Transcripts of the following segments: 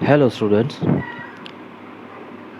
Hello students,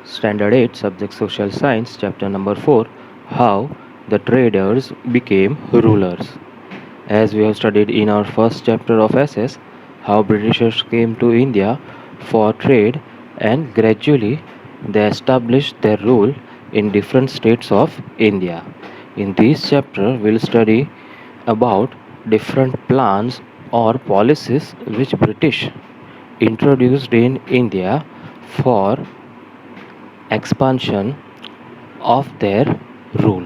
Standard 8 Subject Social Science Chapter number 4, How the Traders Became Rulers. As we have studied in our first chapter of SS, how Britishers came to India for trade and gradually they established their rule in different states of India. In this chapter, we'll study about different plans or policies which British introduced in India for expansion of their rule.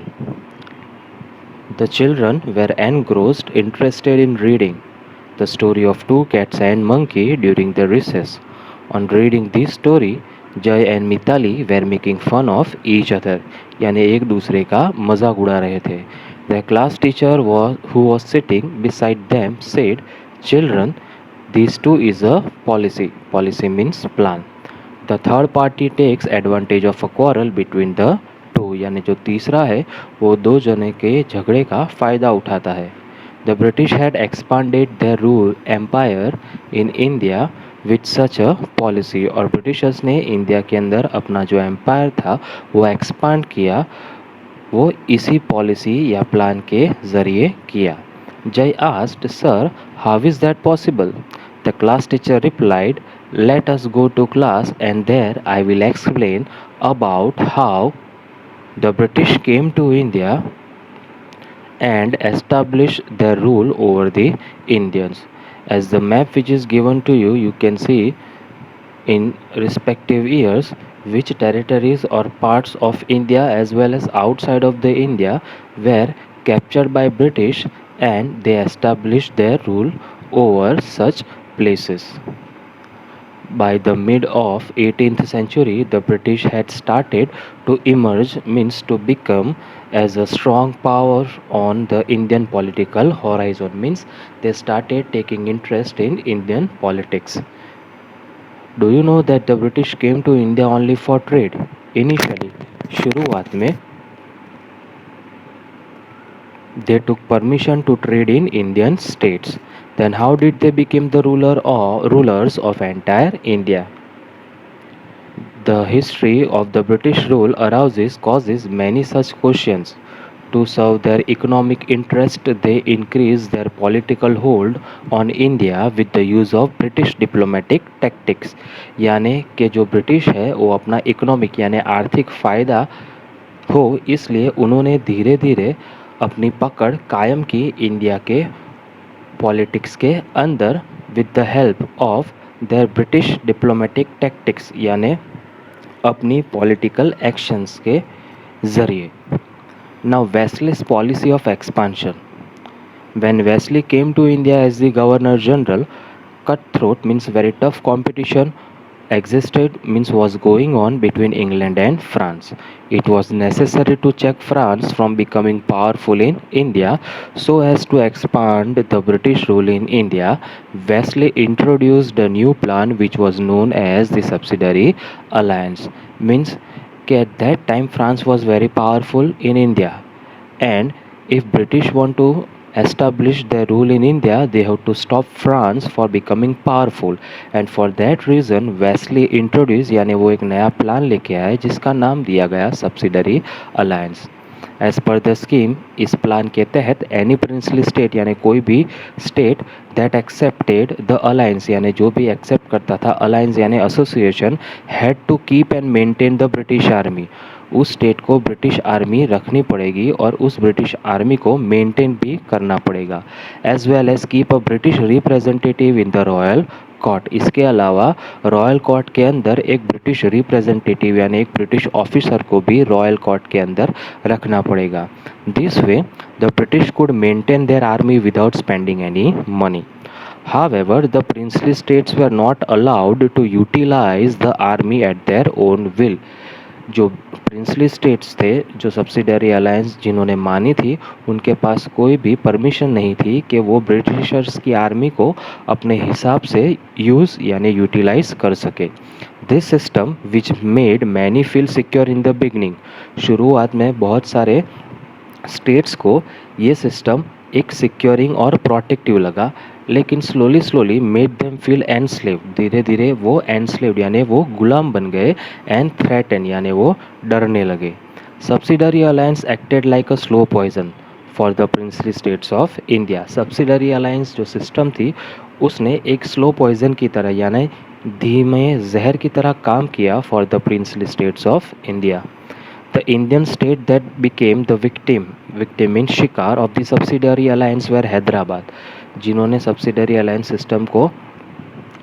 The children were engrossed interested in reading the story of two cats and monkey during the recess. On reading this story, Jay and Mitali were making fun of each other, यानी एक दूसरे का मजाक उड़ा रहे थे. Their class teacher who was sitting beside them said, "Children, this too is a policy. Policy means plan. The third party takes advantage of a quarrel between the two." यानी जो तीसरा है वो दो जने के झगड़े का फ़ायदा उठाता है. The British had expanded their rule empire in India with such a policy. और ब्रिटिशर्स ने इंडिया के अंदर अपना जो एम्पायर था वो एक्सपांड किया, वो इसी पॉलिसी या प्लान के ज़रिए किया. Jay asked, "Sir, how is that possible?" The class teacher replied, "Let us go to class and there I will explain about how the British came to India and established their rule over the Indians." As the map which is given to you, you can see in respective years which territories or parts of India as well as outside of the India were captured by British and they established their rule over such places. By the mid of 18th century, the British had started to emerge, means to become as a strong power on the Indian political horizon, means they started taking interest in Indian politics. Do you know that the British came to India only for trade? Initially, शुरुआत में they took permission to trade in Indian states. Then how did they become the rulers of entire India? The history of the British rule causes many such questions. To serve their economic interest, they increased their political hold on India with the use of British diplomatic tactics. यानी कि जो British है वो अपना economic यानी आर्थिक फ़ायदा हो इसलिए उन्होंने धीरे धीरे अपनी पकड़ कायम की इंडिया के पॉलिटिक्स के अंदर with the help of their British diplomatic tactics यानी अपनी पॉलिटिकल एक्शंस के ज़रिए. Now Wesley's policy of expansion. When Wesley came to India as the Governor General, cutthroat means very tough competition existed, means was going on between England and France. It was necessary to check France from becoming powerful in India so as to expand the British rule in India. Wesley introduced a new plan which was known as the Subsidiary Alliance. Means at that time France was very powerful in India, and if British want to establish their rule in India, they have to stop France for becoming powerful. And for that reason Wesley introduced यानी वो एक नया plan लेके आए जिसका नाम दिया गया subsidiary alliance. As per the scheme, इस प्लान के तहत एनी प्रिंसली स्टेट यानी कोई भी state that accepted the alliance यानी जो भी एक्सेप्ट करता था अलायंस यानी association had to keep and maintain the British army. उस स्टेट को ब्रिटिश आर्मी रखनी पड़ेगी और उस ब्रिटिश आर्मी को मेंटेन भी करना पड़ेगा. As well as keep a British representative in the royal court. इसके अलावा रॉयल कोर्ट के अंदर एक ब्रिटिश रिप्रेजेंटेटिव यानी एक ब्रिटिश ऑफिसर को भी रॉयल कोर्ट के अंदर रखना पड़ेगा. This way the British could maintain their army without spending any money. However, the princely states were not allowed to utilize the army at their own will. जो princely states थे, जो subsidiary alliance जिन्होंने मानी थी, उनके पास कोई भी permission नहीं थी कि वो ब्रिटिशर्स की आर्मी को अपने हिसाब से यूज़ यानी यूटिलाइज कर सके. This system which made many feel secure in the beginning. शुरुआत में बहुत सारे स्टेट्स को ये सिस्टम एक सिक्योरिंग और प्रोटेक्टिव लगा, लेकिन slowly made them feel enslaved. धीरे धीरे वो एनस्लेव्ड यानी वो गुलाम बन गए, एंड थ्रेटन यानी वो डरने लगे। Subsidiary alliance acted like a slow poison for the princely states of India. Subsidiary alliance जो सिस्टम थी उसने एक स्लो पॉइजन की तरह यानी धीमे जहर की तरह काम किया for the princely states of India. The Indian state that became the victim in शिकार of the subsidiary alliance were Hyderabad. जिन्होंने subsidiary alliance system को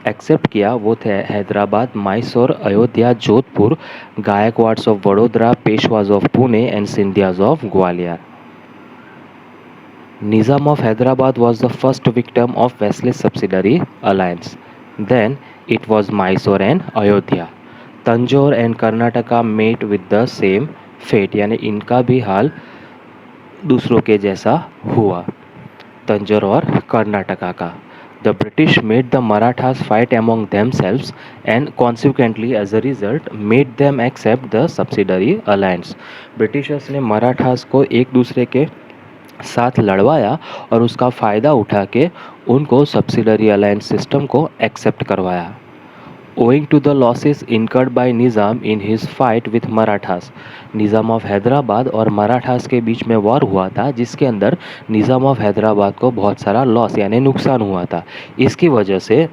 एक्सेप्ट किया वो थे Hyderabad, Mysore, Ayodhya, Jodhpur, Gaikwad's of Vadodara, पेशवाज of Pune and Scindias of Gwalior. Nizam of Hyderabad was the first victim of Wesley's subsidiary alliance. Then it was Mysore and Ayodhya. Tanjore and Karnataka met with the same fate, यानी इनका भी हाल दूसरों के जैसा हुआ, तंजौर और कर्नाटका का। The British made the Marathas fight among themselves and consequently as a result made them accept the subsidiary alliance. Britishers ने मराठास को एक दूसरे के साथ लड़वाया और उसका फ़ायदा उठा के उनको सब्सिडरी अलायंस सिस्टम को एक्सेप्ट करवाया। Owing to the losses incurred by Nizam in his fight with Marathas, Nizam of Hyderabad और मराठास के बीच में वॉर हुआ था, जिसके अंदर निज़ाम ऑफ हैदराबाद को बहुत सारा लॉस यानी नुकसान हुआ था। इसकी वजह से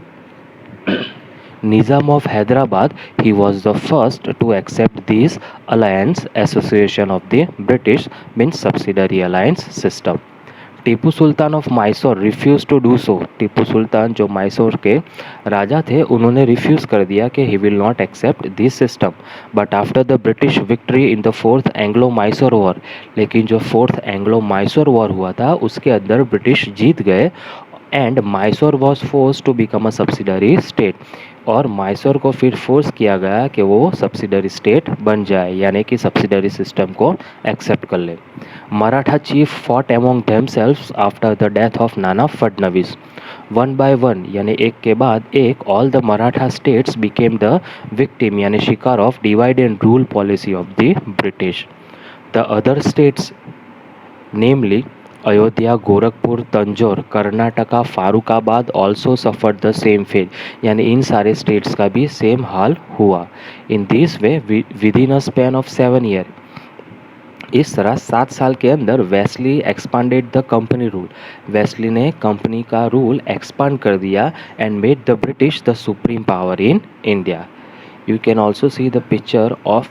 Nizam of Hyderabad, he was the first to accept this alliance association of the British means subsidiary alliance system. Tipu Sultan of Mysore refuse to do so. Tipu Sultan जो मैसूर के राजा थे उन्होंने रिफ्यूज़ कर दिया कि he will not accept this system. But after the British victory in the fourth Anglo Mysore war, लेकिन जो fourth Anglo Mysore war हुआ था उसके अंदर ब्रिटिश जीत गए and Mysore was forced to become a subsidiary state. और मैसूर को फिर फोर्स किया गया कि वो सब्सिडरी स्टेट बन जाए यानी कि सब्सिडरी सिस्टम को एक्सेप्ट कर ले। Maratha chief fought among themselves after the death of Nana Fadnavis. One by one यानी एक के बाद एक all the Maratha states became the victim यानी शिकार of divide and rule policy of the British. The other states namely Ayodhya, Gorakhpur, Tanjore, Karnataka, Farrukhabad also suffered the same fate, यानी इन सारे स्टेट्स का भी सेम हाल हुआ। In this way with in a span of 7 year, इस तरह 7 साल के अंदर Wellesley expanded the company rule. Wellesley ने कंपनी का रूल एक्सपांड कर दिया and made the British the supreme power in India. You can also see the picture of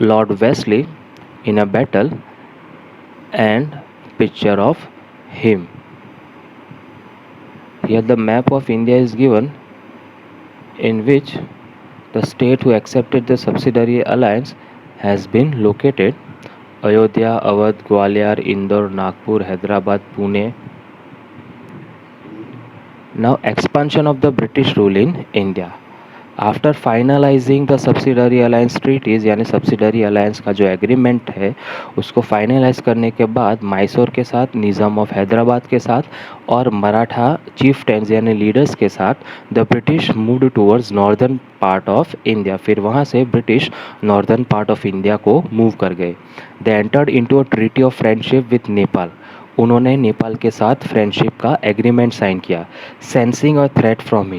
Lord Wesley in a battle and picture of him. Here the map of India is given, in which the state who accepted the subsidiary alliance has been located: Ayodhya, Awadh, Gwalior, Indore, Nagpur, Hyderabad, Pune. Now expansion of the British rule in India. After finalising the subsidiary alliance treaties यानी subsidiary alliance का जो agreement है उसको finalise करने के बाद मैसूर के साथ, निज़ाम ऑफ हैदराबाद के साथ और मराठा चीफ्टेंस यानी लीडर्स के साथ the British moved towards northern part of India. फिर वहाँ से British northern part of India को मूव कर गए। They entered into a treaty of friendship with Nepal. उन्होंने नेपाल के साथ फ्रेंडशिप का एग्रीमेंट साइन किया। Sensing a threat from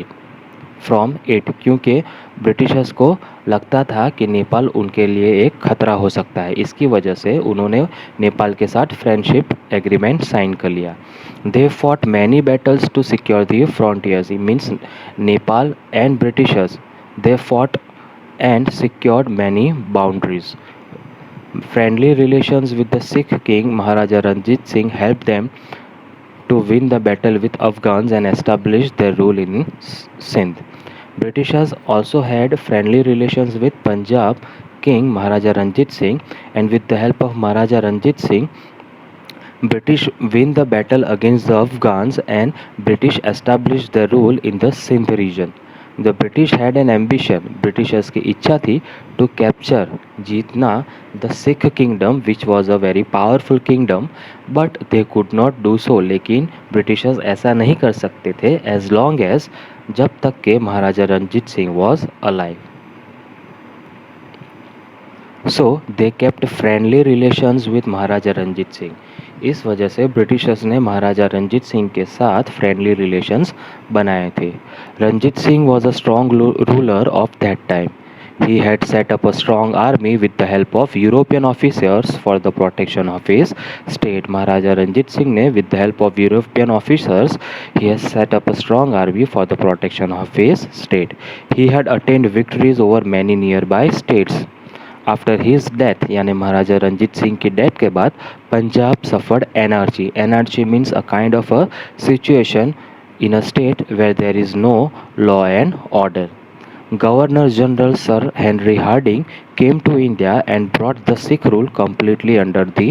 it, क्योंकि ब्रिटिशर्स को लगता था कि नेपाल उनके लिए एक खतरा हो सकता है, इसकी वजह से उन्होंने नेपाल के साथ फ्रेंडशिप एग्रीमेंट साइन कर लिया। They fought many battles to secure the frontiers, means Nepal and Britishers they fought and secured many boundaries. Friendly relations with the Sikh king Maharaja Ranjit Singh help them to win the battle with Afghans and establish their rule in Sindh. Britishers also had friendly relations with Punjab King Maharaja Ranjit Singh, and with the help of Maharaja Ranjit Singh, British win the battle against the Afghans and British established their rule in the Sindh region. The British had an ambition, Britishers की इच्छा थी to capture जीतना the Sikh kingdom which was a very powerful kingdom, but they could not do so, लेकिन Britishers ऐसा नहीं कर सकते थे as long as जब तक के महाराजा Ranjit Singh was alive. So they kept friendly relations with Maharaja Ranjit Singh. इस वजह से ब्रिटिशर्स ने महाराजा रंजीत सिंह के साथ फ्रेंडली रिलेशंस बनाए थे। Ranjit Singh was a strong ruler of that time. He had set up a strong army with the help of European officers for the protection of his state. Maharaja Ranjit Singh ने with the help of European officers, he has set up a strong army for the protection of his state. He had attained victories over many nearby states. After his death यानी महाराजा रंजीत सिंह की death के बाद Punjab suffered energy. Energy means a kind of a situation in a state where there is no law and order. Governor General Sir Henry Harding came to India and brought the Sikh rule completely under the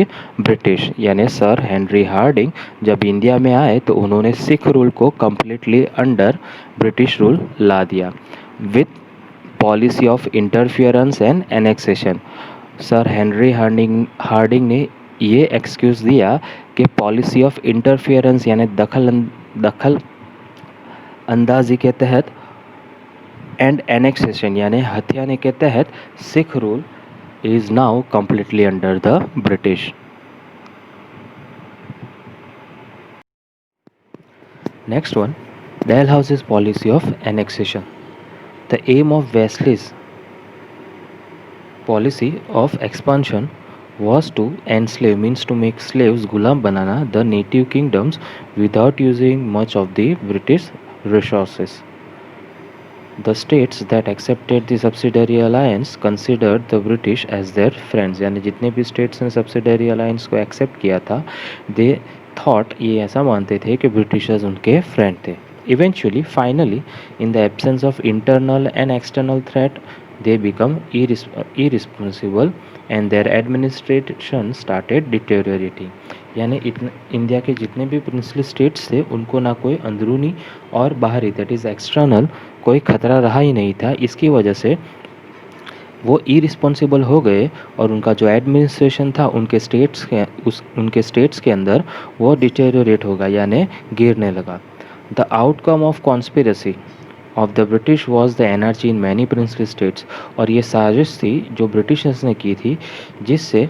British. यानी Sir Henry Hardinge जब India में आए तो उन्होंने Sikh rule को completely under British rule ला दिया with policy of interference and annexation. Sir Henry Hardinge ने ये एक्सक्यूज़ दिया कि पॉलिसी ऑफ इंटरफियरेंस यानी दखल अंदाजी के तहत एंड एनेक्सेशन यानी हथियाने के तहत Sikh rule is now completely under the British. Next one, Dalhousie's policy of annexation. The aim of Wesley's policy of expansion was to enslave, means to make slaves, gulam banana the native kingdoms without using much of the British resources. The states that accepted the subsidiary alliance considered the British as their friends. यानी जितने भी states ने subsidiary alliance को accept किया था, they thought, ये ऐसा मानते थे कि Britishers उनके friend थे. Eventually, finally, in the absence of internal and external threat, they become irresponsible and their administration started deteriorating. यानी इंडिया के जितने भी प्रिंसली स्टेट्स थे उनको ना कोई अंदरूनी और बाहरी दैट इज़ एक्सटर्नल कोई खतरा रहा ही नहीं था. इसकी वजह से वो इरिस्पॉन्सिबल हो गए और उनका जो एडमिनिस्ट्रेशन था उनके स्टेट्स के अंदर वो डिटेरियोरेट होगा यानी गिरने लगा. The outcome of conspiracy of the British was the anarchy in many princely states. और ये साजिश थी जो ब्रिटिशर्स ने की थी जिससे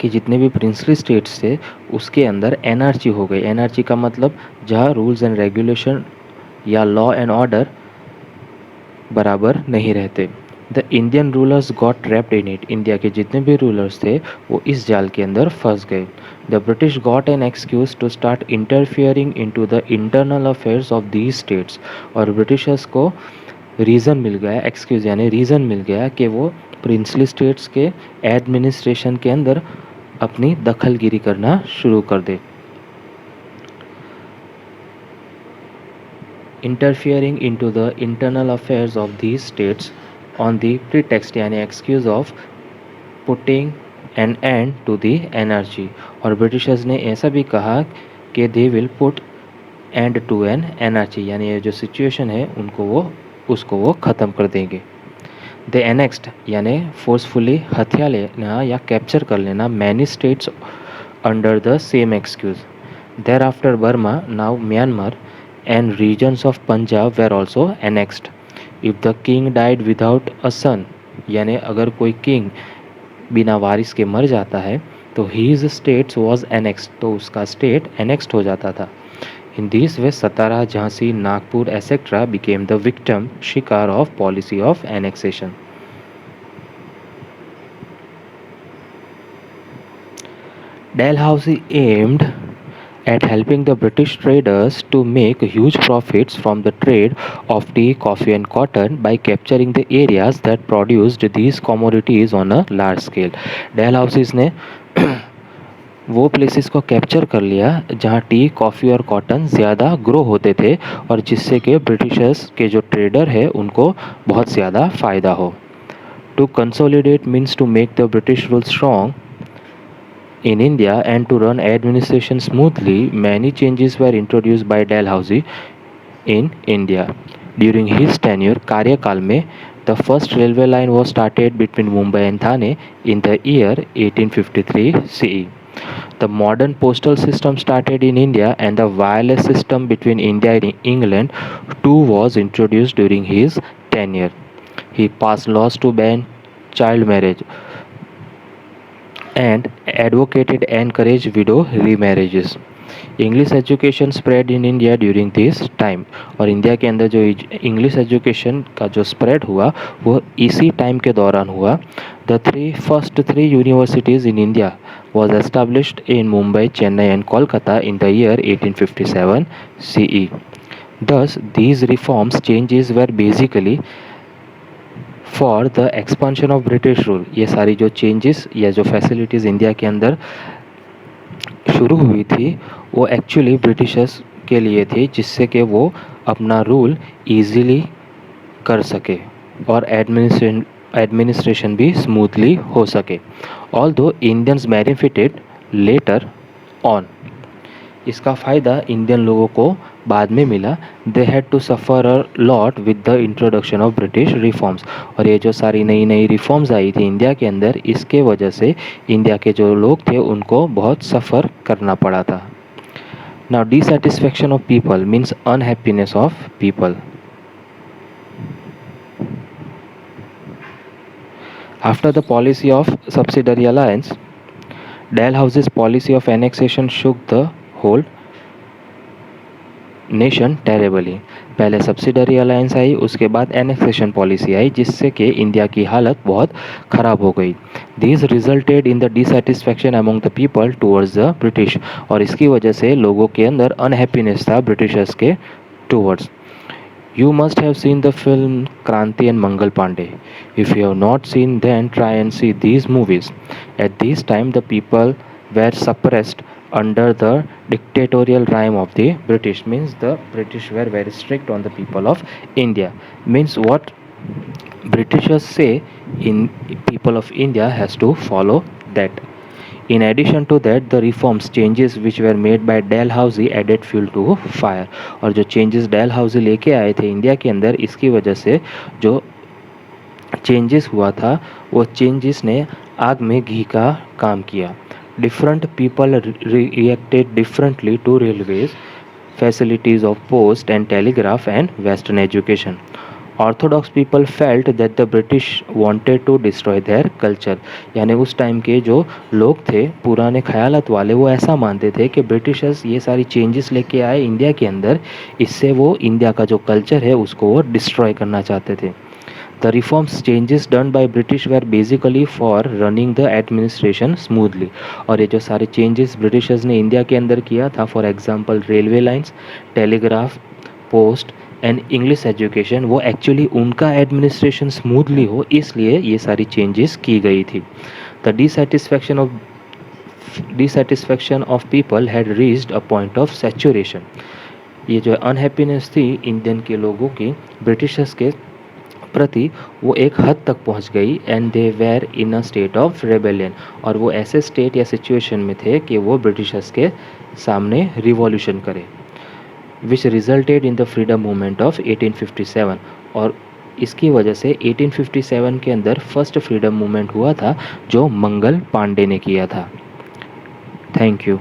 कि जितने भी प्रिंसली स्टेट्स थे उसके अंदर एनआरची हो गई. एनआरची का मतलब जहाँ रूल्स एंड रेगुलेशन या लॉ एंड ऑर्डर बराबर नहीं रहते. The Indian rulers got trapped in it. India के जितने भी रूलर्स थे वो इस जाल के अंदर फंस गए. The British got an excuse to start interfering into the internal affairs of these states. और ब्रिटिशर्स को रीज़न मिल गया, एक्सक्यूज़ यानी रीज़न मिल गया कि वो प्रिंसली स्टेट्स के एडमिनिस्ट्रेशन के अंदर अपनी दखलगिरी करना शुरू कर दे. Interfering into the internal affairs of these states on the pretext यानी excuse of putting an end to the anarchy. और ब्रिटिशर्स ने ऐसा भी कहा कि they will put end to an anarchy यानी ये जो सिचुएशन है उसको वो ख़त्म कर देंगे. They annexed यानी forcefully हथिया लेना या कैप्चर कर लेना many states under the same excuse. Thereafter Burma, now Myanmar, and regions of Punjab were also annexed. If the king died without a son यानी अगर कोई किंग बिना वारिस के मर जाता है तो his states was annexed तो उसका स्टेट annexed हो जाता था. In this way Satara, Jhansi, Nagpur etc. became the victim शिकार of policy of annexation. Dalhousie aimed at helping the British traders to make huge profits from the trade of tea, coffee and cotton by capturing the areas that produced these commodities on a large scale. Dalhousie ने वो places को capture कर लिया जहाँ T, coffee और cotton ज़्यादा grow होते थे और जिससे कि ब्रिटिशर्स के जो ट्रेडर है उनको बहुत ज़्यादा फ़ायदा हो. To consolidate means to make the British rule strong in India and to run administration smoothly, many changes were introduced by Dalhousie in India. During his tenure, कार्यकाल में, the first railway line was started between Mumbai and Thane in the year 1853 CE. The modern postal system started in India and the wireless system between India and England too was introduced during his tenure. He passed laws to ban child marriage. and advocated encourage widow remarriages. English education spread in India during this time, और India के अंदर जो English education का जो spread हुआ वो इसी time के दौरान हुआ. The first three universities in India was established in Mumbai, Chennai and Kolkata in the year 1857 CE. Thus, these reforms changes were basically for the expansion of British rule. ये सारी जो changes या जो facilities India के अंदर शुरू हुई थी वो एक्चुअली ब्रिटिशर्स के लिए थी, जिससे कि वो अपना रूल ईजीली कर सके और एडमिनिस्ट्रेशन भी स्मूथली हो सके. Although Indians benefited later on, इसका फ़ायदा इंडियन लोगों को बाद में मिला. They had to suffer a lot with the introduction of British reforms, और ये जो सारी नई नई रिफॉर्म्स आई थी इंडिया के अंदर, इसके वजह से इंडिया के जो लोग थे उनको बहुत सफ़र करना पड़ा था. Now dissatisfaction of people means unhappiness of people. After the policy of subsidiary alliance, Dalhousie's policy of annexation shook the whole nation terribly. पहले सब्सिडरी अलायंस आई, उसके बाद एनेक्सेशन पॉलिसी आई, जिससे कि इंडिया की हालत बहुत ख़राब हो गई. This resulted in the dissatisfaction among the people towards the British, और इसकी वजह से लोगों के अंदर अनहैप्पीनेस था ब्रिटिशर्स के towards. You must have seen the film Kranti and Mangal Pandey. If you have not seen, then try and see these movies. At this time, the people were suppressed under the dictatorial rhyme of the British. Means the British were very strict on the people of India. Means what Britishers say in people of India has to follow that. In addition to that, the reforms changes which were made by Dalhousie added fuel to fire. और जो changes Dalhousie लेके आए थे India के अंदर, इसकी वजह से जो changes हुआ था वो changes ने आग में घी का काम किया. Different people reacted differently to railways, facilities of post and telegraph and western education. Orthodox people felt that the British wanted to destroy their culture. यानी उस टाइम के जो लोग थे पुराने ख्यालात वाले, वो ऐसा मानते थे कि ब्रिटिशर्स ये सारी चेंजेस लेके आए इंडिया के अंदर, इससे वो इंडिया का जो कल्चर है उसको वो डिस्ट्रॉय करना चाहते थे. The reforms changes done by British were basically for running the administration smoothly. और ये जो सारे चेंजेस ब्रिटिशर्स ने इंडिया के अंदर किया था, for example railway lines, telegraph, post and English education, वो एक्चुअली उनका एडमिनिस्ट्रेशन स्मूथली हो इसलिए ये सारी चेंजेस की गई थी. The dissatisfaction of people had reached a point of saturation. ये जो अनहैप्पीनेस थी इंडियन के लोगों की ब्रिटिशर्स के प्रति, वो एक हद तक पहुंच गई. And they were in a state of rebellion, और वो ऐसे स्टेट या सिचुएशन में थे कि वो ब्रिटिशर्स के सामने रिवॉल्यूशन करें, विच resulted in the freedom movement of 1857. और इसकी वजह से 1857 के अंदर फर्स्ट फ्रीडम मूवमेंट हुआ था जो मंगल पांडे ने किया था. Thank you.